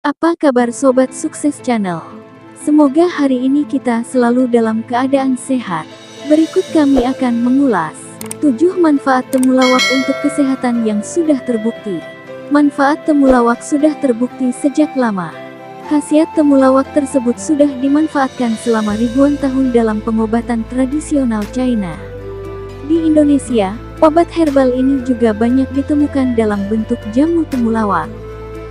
Apa kabar Sobat Sukses Channel? Semoga hari ini kita selalu dalam keadaan sehat. Berikut kami akan mengulas 7 manfaat temulawak untuk kesehatan yang sudah terbukti. Manfaat temulawak sudah terbukti sejak lama. Khasiat temulawak tersebut sudah dimanfaatkan selama ribuan tahun dalam pengobatan tradisional China. Di Indonesia, obat herbal ini juga banyak ditemukan dalam bentuk jamu temulawak.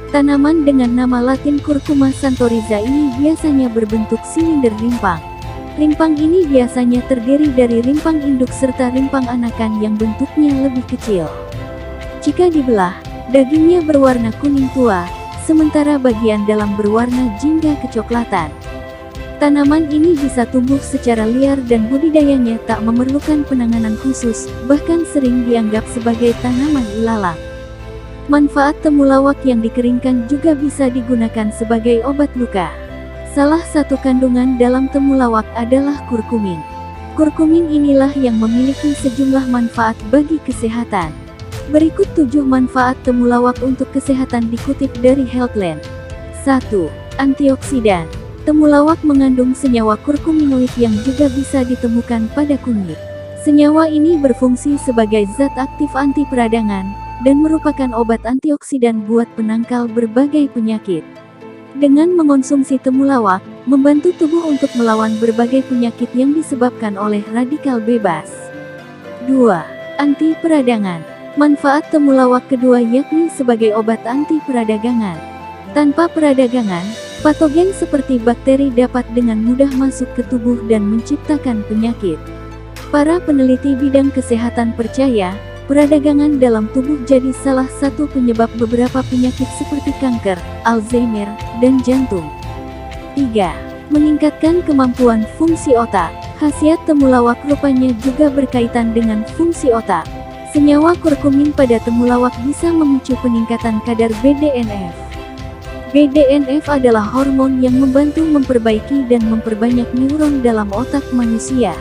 Tanaman dengan nama latin Curcuma santoriza ini biasanya berbentuk silinder rimpang. Rimpang ini biasanya terdiri dari rimpang induk serta rimpang anakan yang bentuknya lebih kecil. Jika dibelah, dagingnya berwarna kuning tua, sementara bagian dalam berwarna jingga kecoklatan. Tanaman ini bisa tumbuh secara liar dan budidayanya tak memerlukan penanganan khusus, bahkan sering dianggap sebagai tanaman ilalang. Manfaat temulawak yang dikeringkan juga bisa digunakan sebagai obat luka. Salah satu kandungan dalam temulawak adalah kurkumin. Kurkumin inilah yang memiliki sejumlah manfaat bagi kesehatan. Berikut 7 manfaat temulawak untuk kesehatan dikutip dari Healthline. 1. Antioksidan. Temulawak mengandung senyawa kurkuminoid yang juga bisa ditemukan pada kunyit. Senyawa ini berfungsi sebagai zat aktif anti peradangan dan merupakan obat antioksidan buat penangkal berbagai penyakit. Dengan mengonsumsi temulawak, membantu tubuh untuk melawan berbagai penyakit yang disebabkan oleh radikal bebas. 2. Anti peradangan. Manfaat temulawak kedua yakni sebagai obat anti peradangan. Tanpa peradangan, patogen seperti bakteri dapat dengan mudah masuk ke tubuh dan menciptakan penyakit. Para peneliti bidang kesehatan percaya, peradangan dalam tubuh jadi salah satu penyebab beberapa penyakit seperti kanker, Alzheimer, dan jantung. 3. Meningkatkan kemampuan fungsi otak. Khasiat temulawak rupanya juga berkaitan dengan fungsi otak. Senyawa kurkumin pada temulawak bisa memicu peningkatan kadar BDNF. BDNF adalah hormon yang membantu memperbaiki dan memperbanyak neuron dalam otak manusia.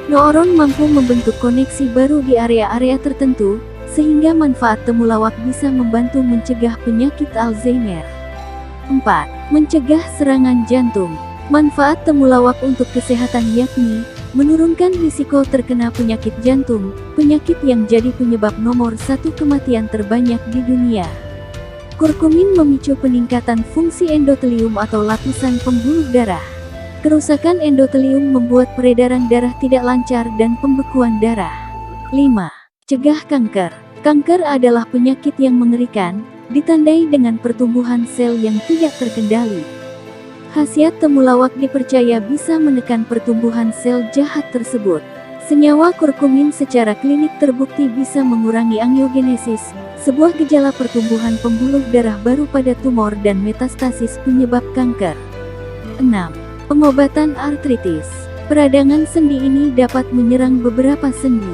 Neuron mampu membentuk koneksi baru di area-area tertentu, sehingga manfaat temulawak bisa membantu mencegah penyakit Alzheimer. 4. Mencegah serangan jantung. Manfaat temulawak untuk kesehatan yakni menurunkan risiko terkena penyakit jantung, penyakit yang jadi penyebab nomor 1 kematian terbanyak di dunia. Kurkumin memicu peningkatan fungsi endotelium atau lapisan pembuluh darah. Kerusakan endotelium membuat peredaran darah tidak lancar dan pembekuan darah. 5. Cegah kanker. Kanker adalah penyakit yang mengerikan, ditandai dengan pertumbuhan sel yang tidak terkendali. Khasiat temulawak dipercaya bisa menekan pertumbuhan sel jahat tersebut. Senyawa kurkumin secara klinik terbukti bisa mengurangi angiogenesis, sebuah gejala pertumbuhan pembuluh darah baru pada tumor dan metastasis penyebab kanker. 6. Pengobatan artritis. Peradangan sendi ini dapat menyerang beberapa sendi.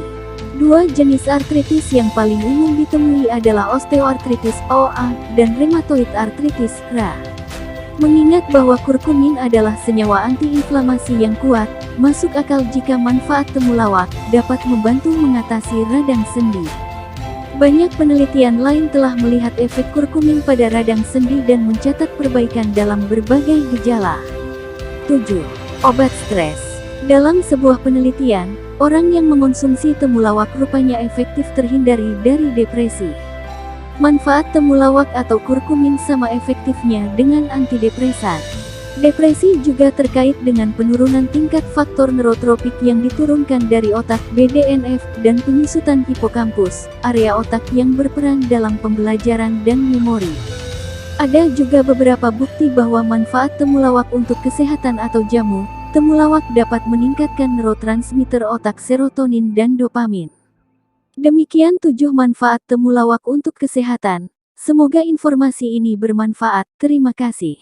2 jenis artritis yang paling umum ditemui adalah osteoartritis (OA) dan rheumatoid arthritis (RA). Mengingat bahwa kurkumin adalah senyawa antiinflamasi yang kuat, masuk akal jika manfaat temulawak dapat membantu mengatasi radang sendi. Banyak penelitian lain telah melihat efek kurkumin pada radang sendi dan mencatat perbaikan dalam berbagai gejala. 7. Obat stres. Dalam sebuah penelitian, orang yang mengonsumsi temulawak rupanya efektif terhindari dari depresi. Manfaat temulawak atau kurkumin sama efektifnya dengan antidepresan. Depresi juga terkait dengan penurunan tingkat faktor neurotropik yang diturunkan dari otak BDNF dan penyusutan hipokampus, area otak yang berperan dalam pembelajaran dan memori. Ada juga beberapa bukti bahwa manfaat temulawak untuk kesehatan atau jamu temulawak dapat meningkatkan neurotransmitter otak serotonin dan dopamin. Demikian 7 manfaat temulawak untuk kesehatan. Semoga informasi ini bermanfaat. Terima kasih.